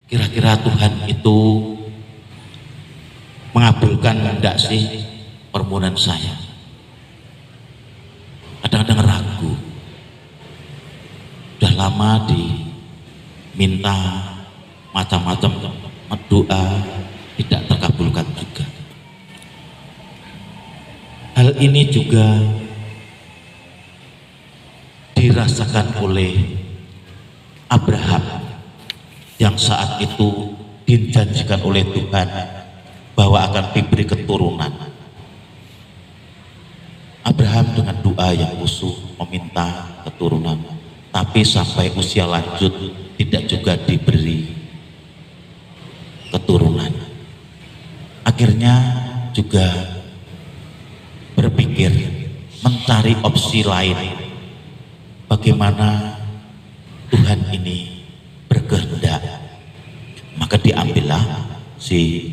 Kira-kira Tuhan itu mengabulkan enggak sih permohonan saya? Kadang-kadang ragu. Sudah lama diminta macam-macam doa, tidak terkabulkan juga. Hal ini juga dirasakan oleh Abraham yang saat itu dijanjikan oleh Tuhan bahwa akan diberi keturunan. Abraham dengan doa yang khusyuk meminta keturunan, tapi sampai usia lanjut tidak juga diberi keturunan. Akhirnya juga berpikir mencari opsi lain, bagaimana Tuhan ini berkehendak. Maka diambillah si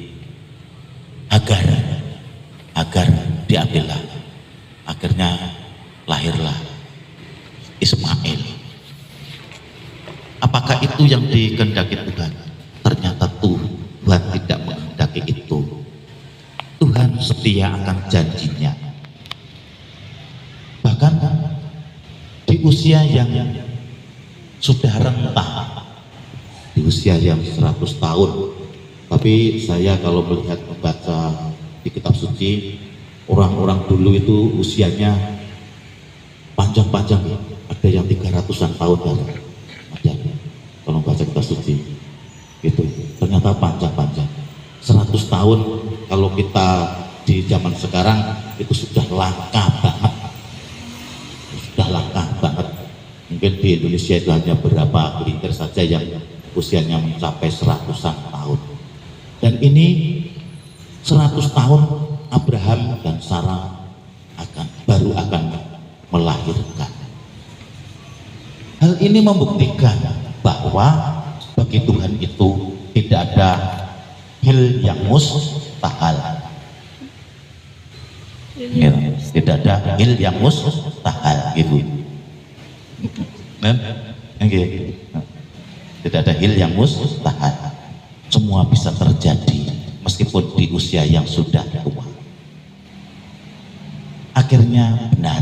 Hagar diambillah. Akhirnya lahirlah Ismail. Apakah itu yang dikehendaki Tuhan? Ternyata Tuhan tidak menghendaki itu. Tuhan setia akan janjinya. Bahkan di usia yang sudah rentah, di usia yang 100 tahun. Tapi saya kalau melihat membaca di kitab suci, orang-orang dulu itu usianya panjang-panjang ya. Ada yang 300-an tahun kan. Ada kalau membaca kitab suci itu ternyata panjang-panjang. 100 tahun kalau kita di zaman sekarang itu sudah langka banget. Sudah langka banget. Mungkin di Indonesia itu hanya berapa gelintir saja yang usianya mencapai 100-an tahun. Dan ini 100 tahun Abraham dan Sarah baru akan melahirkan. Hal ini membuktikan bahwa bagi Tuhan itu tidak ada hal yang mustahil. Ya, tidak ada hal yang mustahil gitu. Okay. Tidak ada hal yang mustahil. Semua bisa terjadi meskipun di usia yang sudah tua. Akhirnya benar,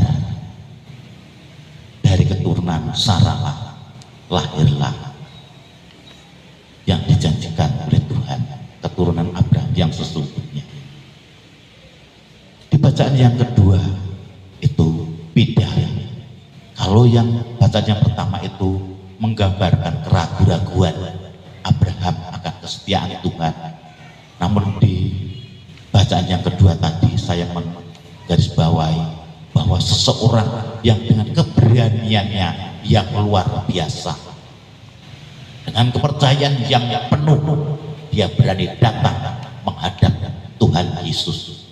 dari keturunan Sarah lahirlah yang dijanjikan oleh Tuhan, keturunan Abraham yang sesungguhnya. Di bacaan yang kedua itu beda. Kalau yang bacaan yang pertama itu menggambarkan keraguan-raguan Abraham akan kesetiaan Tuhan. Namun di bacaan yang kedua tadi saya menggarisbawahi bahwa seseorang yang dengan keberaniannya yang luar biasa, dengan kepercayaan yang penuh, dia berani datang menghadap Tuhan Yesus.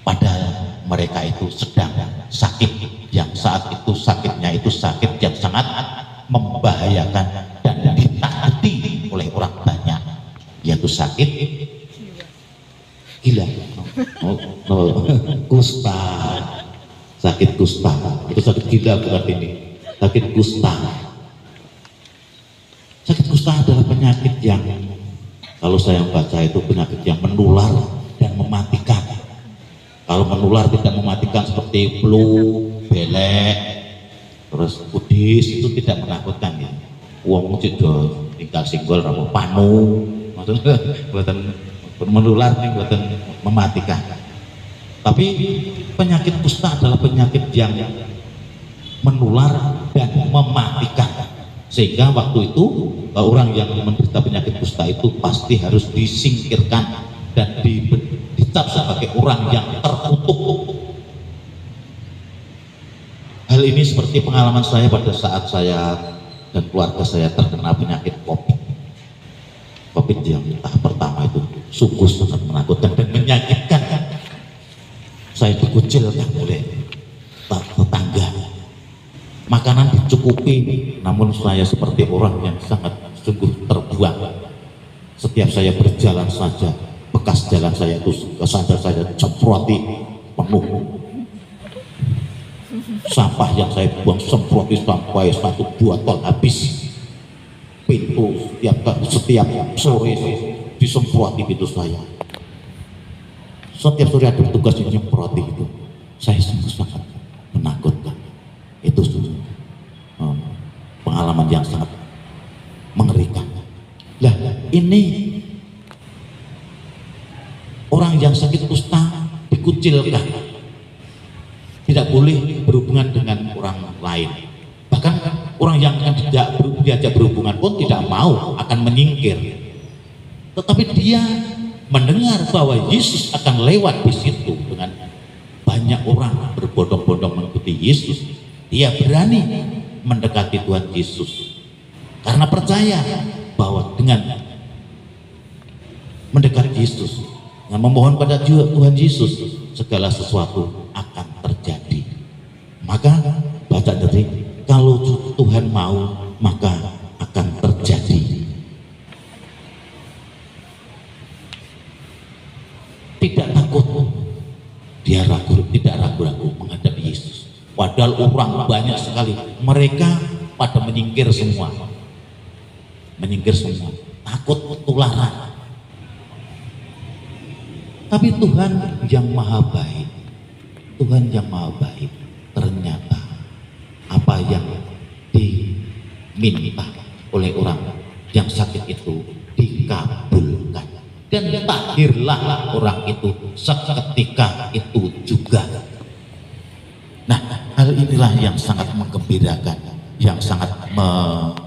Padahal mereka itu sedang sakit, yang saat itu sakitnya itu sakit yang sangat membahayakan dan ditakuti oleh orang banyak, yaitu sakit gila, kusta, sakit kusta. Itu sakit gila bukan ini, sakit kusta. Sakit kusta adalah penyakit yang kalau saya baca itu penyakit yang menular dan mematikan. Kalau menular tidak mematikan seperti flu, belek, terus kudis itu tidak menakutkan ya. Wong itu tinggal singgol rambut panu, maksudnya buatan menular nih, buatan mematikan. Tapi penyakit kusta adalah penyakit yang menular dan mematikan. Sehingga waktu itu orang yang menderita penyakit kusta itu pasti harus disingkirkan dan dicap sebagai orang yang terkutuk. Hal ini seperti pengalaman saya pada saat saya dan keluarga saya terkena penyakit COVID yang tahap pertama itu sungguh sangat menakutkan dan menyakitkan. Saya dikucilkan oleh tetangga, makanan dicukupi, namun saya seperti orang yang sangat sungguh terbuang. Setiap saya berjalan saja, bekas jalan saya itu sandal saya semproti penuh. Sampah yang saya buang semproti sampai 1-2 ton habis. pintu setiap sore disemproti pintu saya. Setiap sore ada petugas yang nyemproti itu. Saya sungguh sangat menakutkan. Itu pengalaman yang sangat mengerikan. Lah ini orang yang sakit kusta dikucilkan, tidak boleh berhubungan dengan orang lain. Bahkan orang yang akan diajak berhubungan pun tidak mau, akan menyingkir. Tetapi dia mendengar bahwa Yesus akan lewat di situ dengan banyak orang berbondong-bondong mengikuti Yesus. Dia berani mendekati Tuhan Yesus karena percaya bahwa dengan mendekat Yesus, dengan memohon pada Tuhan Yesus, segala sesuatu akan terjadi. Maka baca dari kalau Tuhan mau maka akan terjadi. Tidak takut, dia tidak ragu-ragu menghadapi Yesus. Padahal orang banyak sekali, mereka pada menyingkir semua, takut ketularan. Tapi Tuhan yang maha baik, ternyata apa yang diminta oleh orang yang sakit itu dikabulkan. Dan lahirlah orang itu seketika itu juga. Nah, hal inilah yang sangat menggembirakan, yang sangat membuat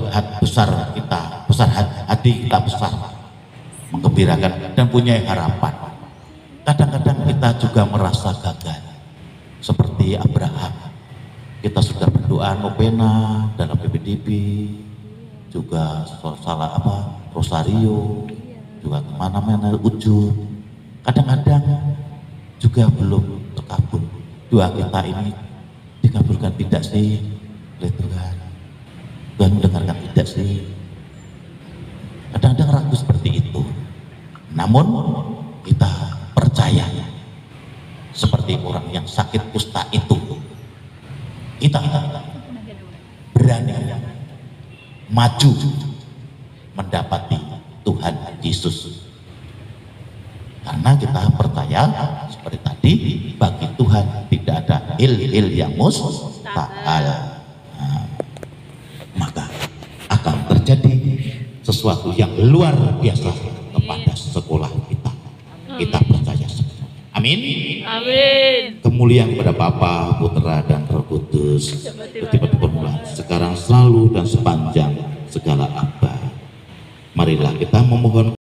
hati kita besar, menggembirakan dan punya harapan. Kadang-kadang kita juga merasa gagal, seperti Abraham. Kita sudah berdoa novena dalam PPDB, juga rosario, juga kemana-mana ujur. Kadang-kadang juga belum terkabul. Doa kita ini dikabulkan tidak sih oleh Tuhan? Tuhan mendengarkan tidak sih? Kadang-kadang ragu seperti itu. Namun kita percaya seperti orang yang sakit kusta itu, kita berani maju mendapati Tuhan Yesus, karena kita percaya seperti tadi, bagi Tuhan tidak ada hil-hil yang mustahil. Maka akan terjadi sesuatu yang luar biasa kepada sekolah kita. Kita percaya semua. Amin. Amin. Kemuliaan kepada Bapa, Putra dan Roh Kudus, seperti pada permulaan, sekarang, selalu dan sepanjang segala abad. Marilah kita memohon